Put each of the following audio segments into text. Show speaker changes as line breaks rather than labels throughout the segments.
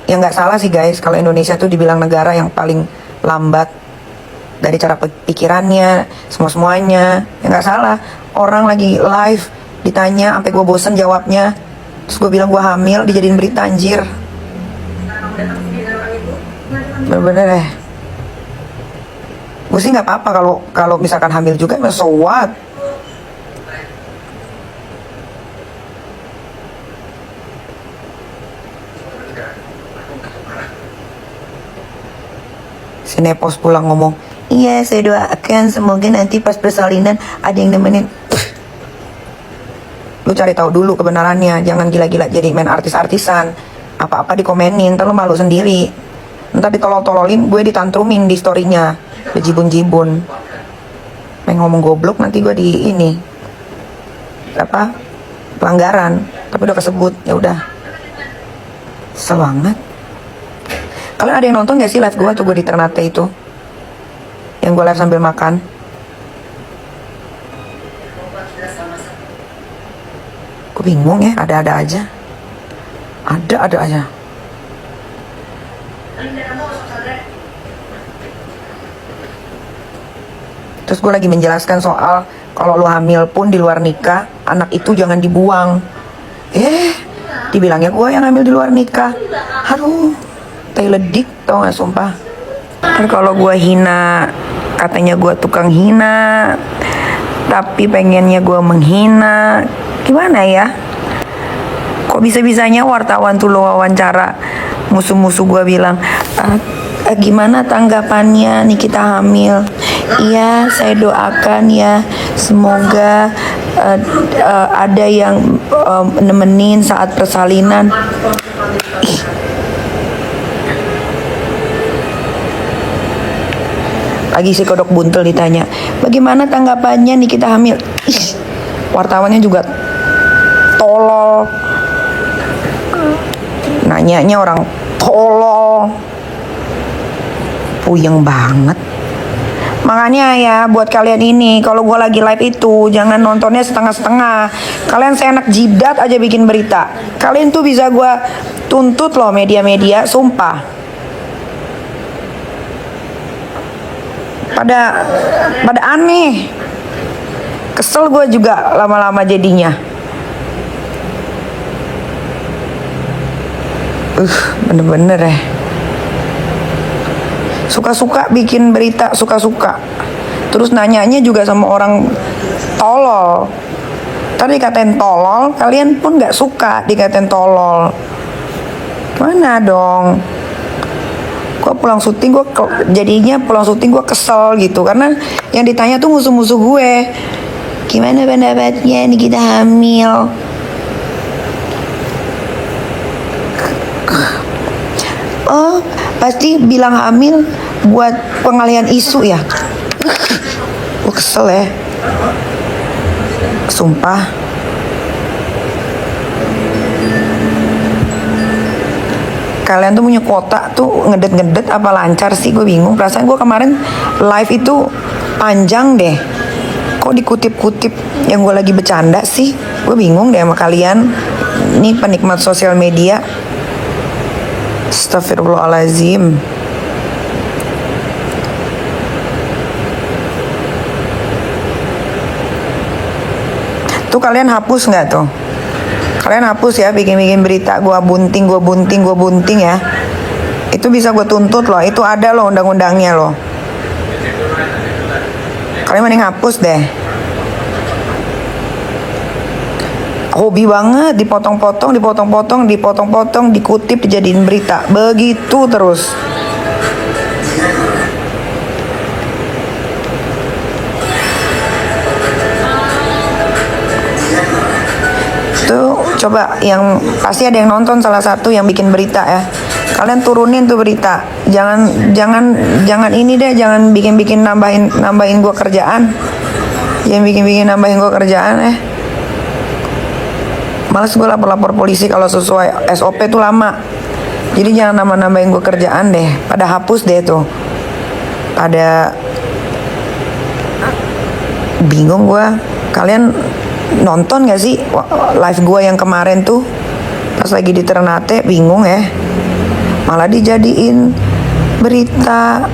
Ya nggak salah sih guys, kalau Indonesia tuh dibilang negara yang paling lambat dari cara pikirannya, semuanya. Ya nggak salah. Orang lagi live ditanya, sampai gue bosen jawabnya. Terus gue bilang gue hamil, dijadiin berita anjir. Bener-bener deh. Gue sih nggak apa-apa kalau misalkan hamil juga, so what? Si Nepos pulang ngomong, iya saya doakan semoga nanti pas persalinan ada yang nemenin. Lu cari tahu dulu kebenarannya, jangan gila-gila jadi main artis-artisan. Apa-apa dikomenin, ntar lu malu sendiri. Ntar ditolol-tololin, gue ditantrumin di storynya, bejibun-jibun. Main ngomong goblok, nanti gue di ini apa pelanggaran, tapi udah kesebut, ya udah. Kesel banget. Kalian ada yang nonton gak sih live gue tuh, gue di Ternate itu, yang gue live sambil makan? Gue bingung ya, ada-ada aja. Ada aja. Terus gue lagi menjelaskan soal kalau lu hamil pun di luar nikah, anak itu jangan dibuang. Dibilangnya gue yang hamil di luar nikah. Aduh, tai ledik tau gak, sumpah. Dan kalau gue hina, katanya gue tukang hina, tapi pengennya gue menghina. Gimana ya? Kok bisa-bisanya wartawan tuh lo wawancara musuh-musuh gue bilang, gimana tanggapannya nih kita hamil? Iya, saya doakan ya, semoga ada yang nemenin saat persalinan. Lagi si kodok buntel ditanya, bagaimana tanggapannya nih kita hamil? Wartawannya juga tolol, nanyanya orang tolol, puyeng banget. Makanya ya buat kalian ini, kalau gue lagi live itu jangan nontonnya setengah-setengah. Kalian seenak jidat aja bikin berita. Kalian tuh bisa gue tuntut loh, media-media, sumpah. Pada aneh. Kesel gue juga lama-lama jadinya. Bener-bener ya. Suka-suka bikin berita, suka-suka. Terus nanyanya juga sama orang tolol. Tadi dikatain tolol, kalian pun gak suka dikatain tolol. Mana dong? Gue pulang syuting, jadinya pulang syuting gue kesel gitu. Karena yang ditanya tuh musuh-musuh gue. Gimana pendapatnya nih kita hamil? Oh, pasti bilang hamil buat pengalihan isu ya. Gue kesel ya, sumpah. Kalian tuh punya kuota tuh ngedet-ngedet apa lancar sih? Gue bingung. Perasaan gue kemarin live itu panjang deh. Kok dikutip-kutip yang gue lagi bercanda sih? Gue bingung deh sama kalian. Ini penikmat sosial media. Astagfirullahaladzim. Tuh kalian hapus nggak tuh? Kalian hapus ya bikin-bikin berita gue bunting ya. Itu bisa gue tuntut loh. Itu ada loh undang-undangnya loh. Kalian mending hapus deh. Hobi banget dipotong-potong, dikutip, dijadiin berita. Begitu terus. Tuh coba yang pasti ada yang nonton, salah satu yang bikin berita ya. Kalian turunin tuh berita. Jangan ini deh, jangan bikin nambahin gua kerjaan. Jangan bikin nambahin gua kerjaan ya. Males gue lapor polisi kalau sesuai SOP tuh lama. Jadi jangan nambahin gue kerjaan deh. Pada hapus deh tuh. Pada bingung gue. Kalian nonton gak sih live gue yang kemarin tuh? Pas lagi di Ternate, bingung ya. malah dijadiin berita.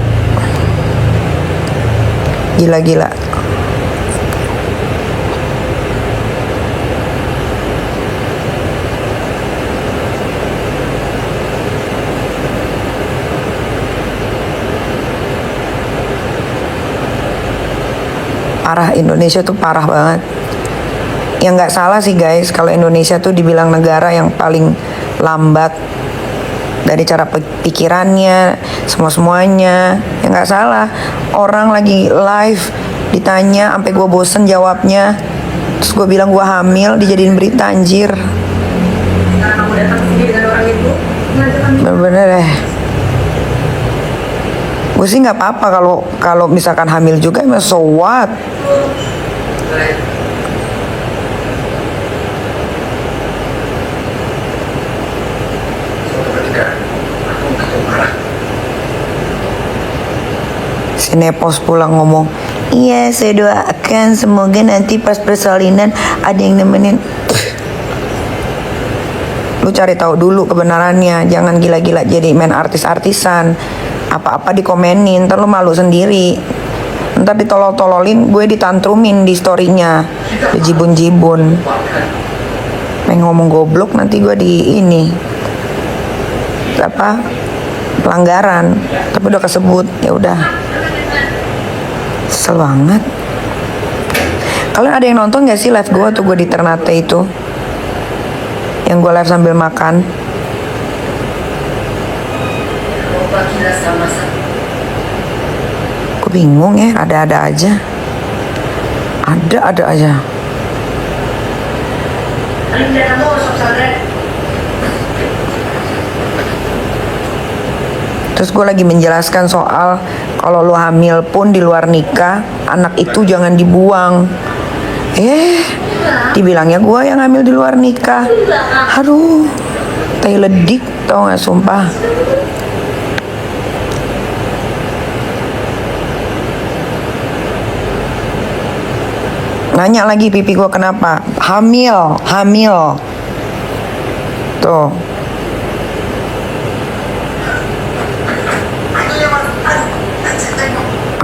Gila-gila. Parah, Indonesia tuh parah banget. Ya nggak salah sih guys, kalau Indonesia tuh dibilang negara yang paling lambat dari cara pikirannya, semuanya. Ya nggak salah. Orang lagi live ditanya, sampai gue bosen jawabnya. Terus gue bilang gue hamil, dijadiin berita, anjir.
Kamu datang sendiri dengan orang itu,
Bener-bener deh. Gue sih nggak apa-apa kalau misalkan hamil juga, emang so what? Si Nepos pulang ngomong, iya saya doakan semoga nanti pas persalinan ada yang nemenin. Lu cari tahu dulu kebenarannya, jangan gila-gila jadi main artis-artisan. Apa-apa dikomenin, ntar lu malu sendiri. Ntar ditolol-tololin, gue ditantrumin di storynya, dijibun-jibun. Main ngomong goblok, nanti gue di ini apa pelanggaran, tapi udah kesebut, ya udah. Kesel banget. Kalian ada yang nonton gak sih live gue tuh, gue di Ternate itu, yang gue live sambil makan? Gue bingung ya, ada-ada aja. Ada aja. Terus gue lagi menjelaskan soal kalau lu hamil pun di luar nikah, anak itu jangan dibuang. Dibilangnya gue yang hamil di luar nikah. Aduh, tai ledik tau gak, sumpah. Nanya lagi pipi gue kenapa? Hamil. Tuh.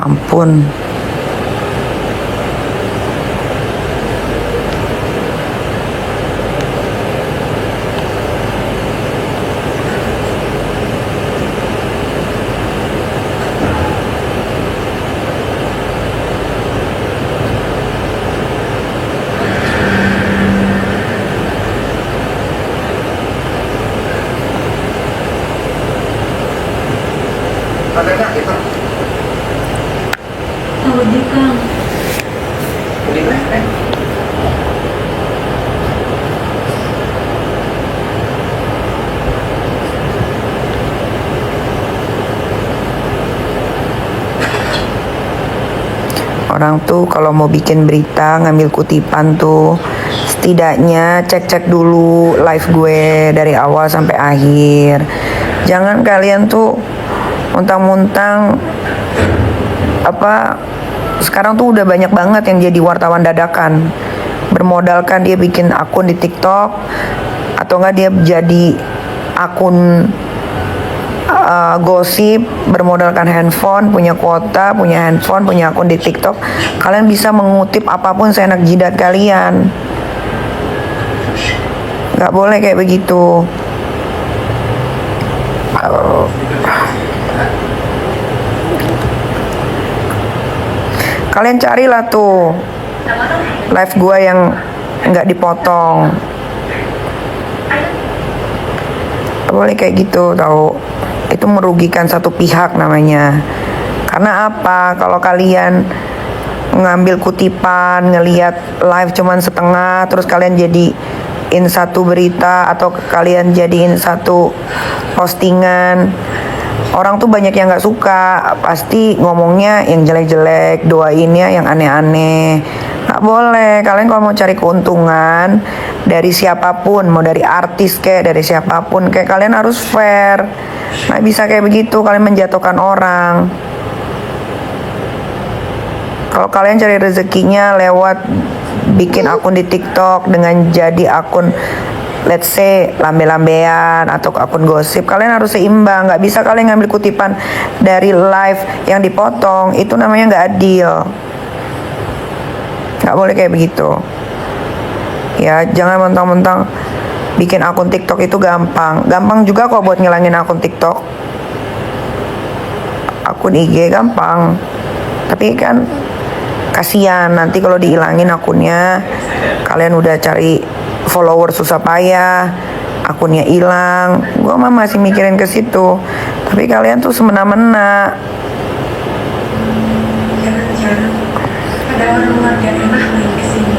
Ampun. Orang tuh kalau mau bikin berita ngambil kutipan tuh setidaknya cek dulu live gue dari awal sampai akhir. Jangan kalian tuh muntang-muntang apa. Sekarang tuh udah banyak banget yang jadi wartawan dadakan, bermodalkan dia bikin akun di TikTok atau enggak dia jadi akun gosip, bermodalkan handphone, punya kuota, punya handphone, punya akun di TikTok. Kalian bisa mengutip apapun seenak jidat kalian. Gak boleh kayak begitu. Kalian carilah tuh live gua yang nggak dipotong. Gak boleh kayak gitu, tahu. Itu merugikan satu pihak namanya. Karena apa? Kalau kalian ngambil kutipan, ngelihat live cuman setengah, terus kalian jadiin satu berita atau kalian jadiin satu postingan, orang tuh banyak yang nggak suka. Pasti ngomongnya yang jelek-jelek, doainnya yang aneh-aneh. Nggak boleh. Kalian kalau mau cari keuntungan dari siapapun, mau dari artis kayak dari siapapun kayak, kalian harus fair. Nggak bisa kayak begitu, kalian menjatuhkan orang. Kalau kalian cari rezekinya lewat bikin akun di TikTok dengan jadi akun let's say lambe-lambean atau akun gosip, kalian harus seimbang. Nggak bisa kalian ngambil kutipan dari live yang dipotong, itu namanya nggak adil. Nggak boleh kayak begitu. Ya, jangan mentang-mentang bikin akun TikTok itu gampang. Gampang juga kok buat ngilangin akun TikTok. Akun IG gampang. Tapi kan kasihan nanti kalau dihilangin akunnya, kalian udah cari follower susah payah, akunnya hilang. Gua mah masih mikirin ke situ. Tapi kalian tuh semena-mena.
Jangan-jangan ada orang luar daerah main kesini.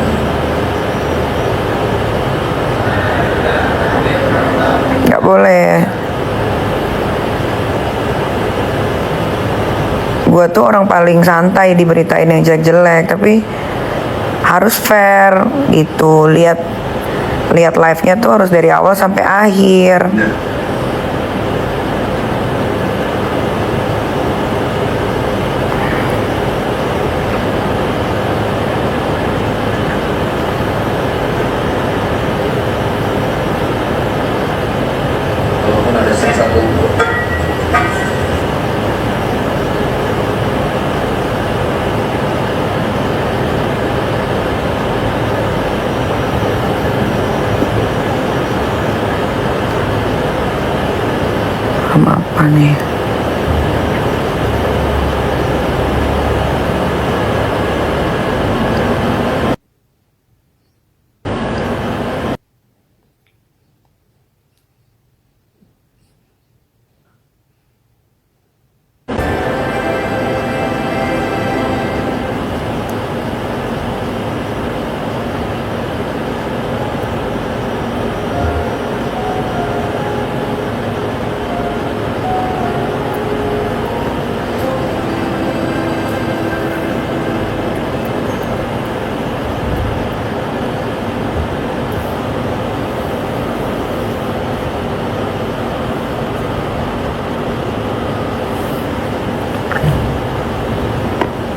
Nggak boleh. Gue tuh orang paling santai diberitain yang jelek-jelek, tapi harus fair gitu. Lihat live-nya tuh harus dari awal sampai akhir.
Walaupun ada satu
Sama apa nih?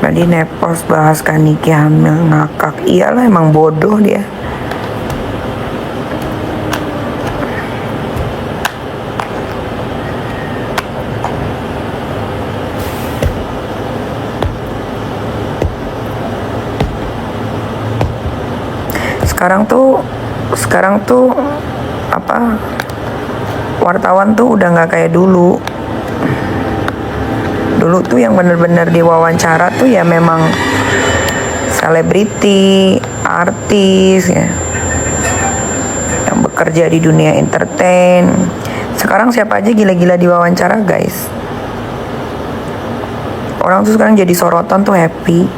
Tadi Nepos bahas Kaniki hamil ngakak. Iyalah, emang bodoh dia. Sekarang tuh apa, wartawan tuh udah nggak kayak dulu. Dulu tuh yang bener-bener diwawancara tuh ya memang selebriti, artis ya, yang bekerja di dunia entertain. Sekarang siapa aja gila-gila diwawancara, guys. Orang tuh sekarang jadi sorotan tuh happy.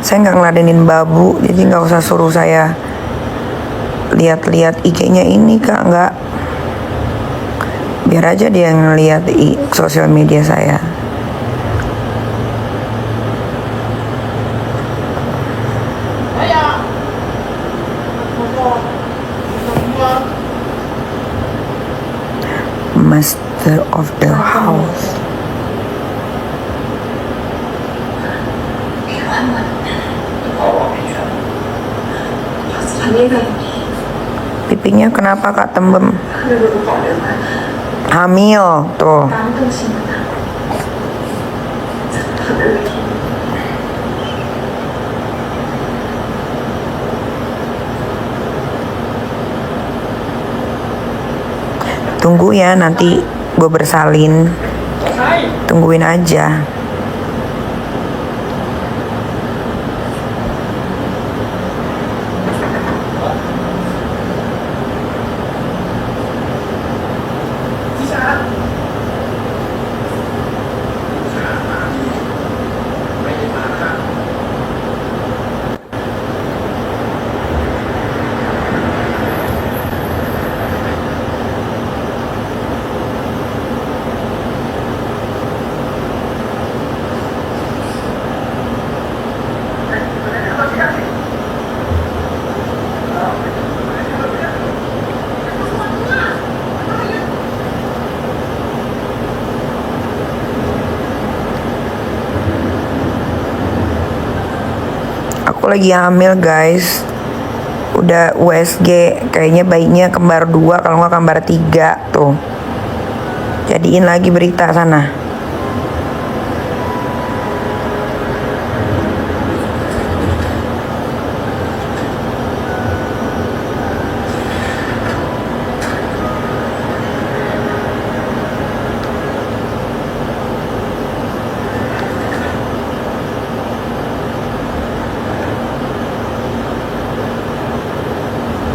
Saya nggak ngeladenin babu, jadi nggak usah suruh saya lihat-lihat IG-nya ini, Kak. Nggak. Biar aja dia ngeliat di sosial media saya. Master of the house. Pipinya kenapa, Kak, tembem? Hamil tuh. Tunggu ya, nanti gue bersalin. Tungguin aja. lagi hamil guys. Udah USG, kayaknya bayinya kembar 2 kalau nggak kembar 3 tuh. Jadiin lagi berita sana.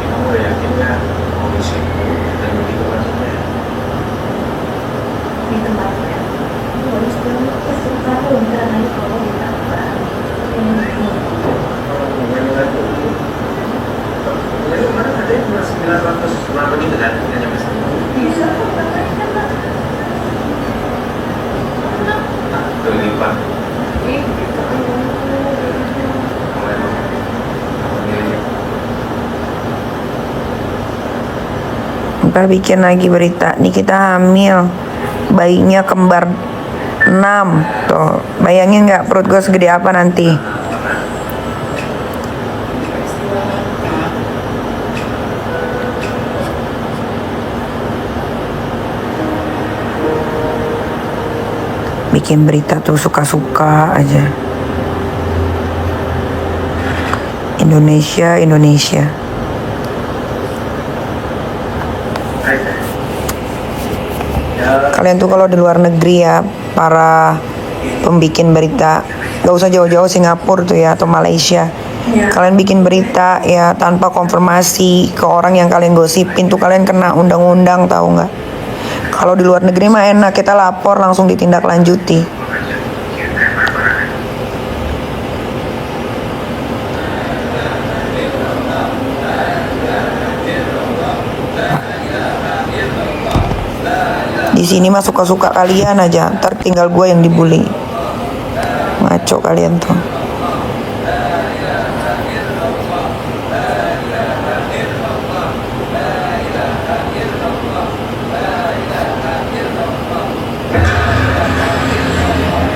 Kamu udah yakin nggak mau di situ dan begitu maksudnya?
Di tempatnya. Baru sebelum satu enggak nanti kalau kita
Jadi kemarin ada yang 900 berapa gitu kan? Yang nyampe sana.
bisa kok kan
Berlipat.
gitu.
Kalau emang pemiliknya.
Ntar bikin lagi berita. Nih kita hamil. Bayinya kembar 6. Tuh, bayangin nggak perut gue segede apa nanti? Bikin berita tuh suka-suka aja. Indonesia, Indonesia. Kalian tuh kalau di luar negeri ya, para pembikin berita, gak usah jauh-jauh Singapura tuh ya, atau Malaysia.
Ya.
Kalian bikin berita ya tanpa konfirmasi ke orang yang kalian gosipin tuh kalian kena undang-undang, tahu nggak? Kalau di luar negeri mah enak, kita lapor langsung ditindaklanjuti. Di sini mah suka-suka kalian aja, ntar tinggal gue yang dibully. Ngaco kalian tuh.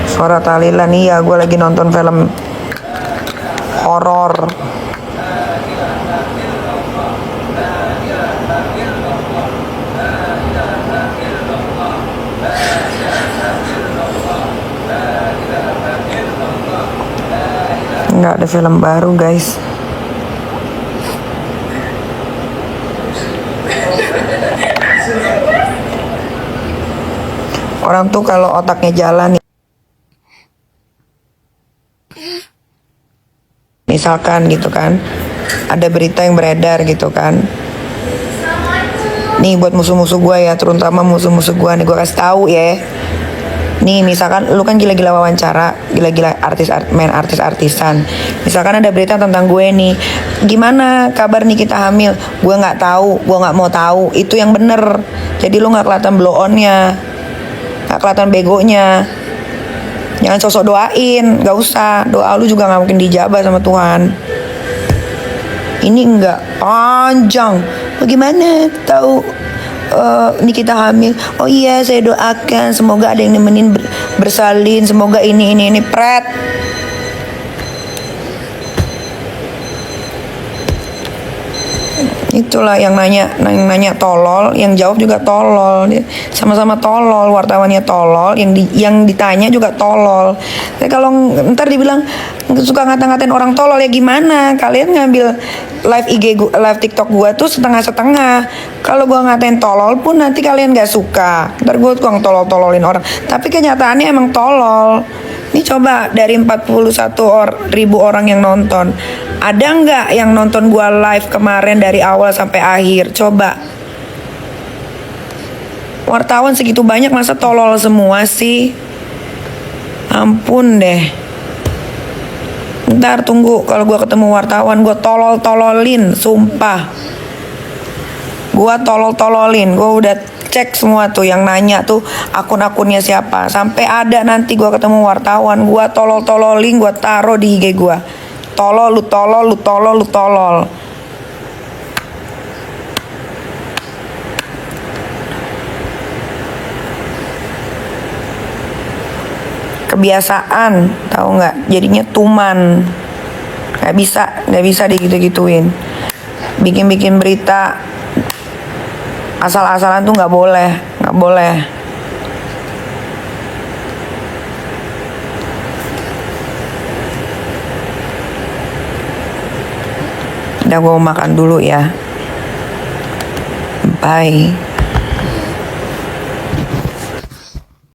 Suara Talila nih ya, gue lagi nonton film horor. Nggak ada film baru guys. Orang tuh kalau otaknya jalan, misalkan gitu kan, ada berita yang beredar gitu kan. Nih buat musuh-musuh gue ya, terutama musuh-musuh gue nih, gue kasih tahu ya. Nih misalkan lu kan gila-gila wawancara, gila-gila main artis-artisan. Misalkan ada berita tentang gue nih, gimana kabar nih kita hamil? Gue nggak tahu, gue nggak mau tahu. Itu yang bener. Jadi lu nggak kelihatan blow onnya, nggak kelihatan begonya. Jangan sosok doain, nggak usah. Doa lu juga nggak mungkin dijabah sama Tuhan. Ini enggak panjang. Bagaimana tahu ini kita hamil? Oh iya, saya doakan semoga ada yang nemenin bersalin, semoga ini pret. Itulah yang nanya tolol, yang jawab juga tolol. Sama-sama tolol, wartawannya tolol, yang ditanya juga tolol. Tapi kalau ntar dibilang suka ngata-ngatain orang tolol ya gimana? Kalian ngambil live IG live TikTok gua tuh setengah-setengah. Kalau gua ngatain tolol pun nanti kalian gak suka. Ntar gua tukang tolol-tololin orang. Tapi kenyataannya emang tolol. Ini coba dari 41.000 orang yang nonton, ada nggak yang nonton gua live kemarin dari awal sampai akhir? Coba. Wartawan segitu banyak masa tolol semua sih? Ampun deh. Ntar tunggu kalau gua ketemu wartawan, gua tolol-tololin, sumpah. Gua tolol-tololin, gua udah cek semua tuh yang nanya tuh akun-akunnya siapa. Sampai ada nanti gua ketemu wartawan, gua tolol-tololin, gua taruh di IG gua. Tolol, lu tolol, lu tolol, lu tolol. Kebiasaan, tahu nggak? Jadinya tuman. Nggak bisa digitu-gituin. Bikin berita asal-asalan tuh nggak boleh. Udah, gue mau makan dulu ya. Bye.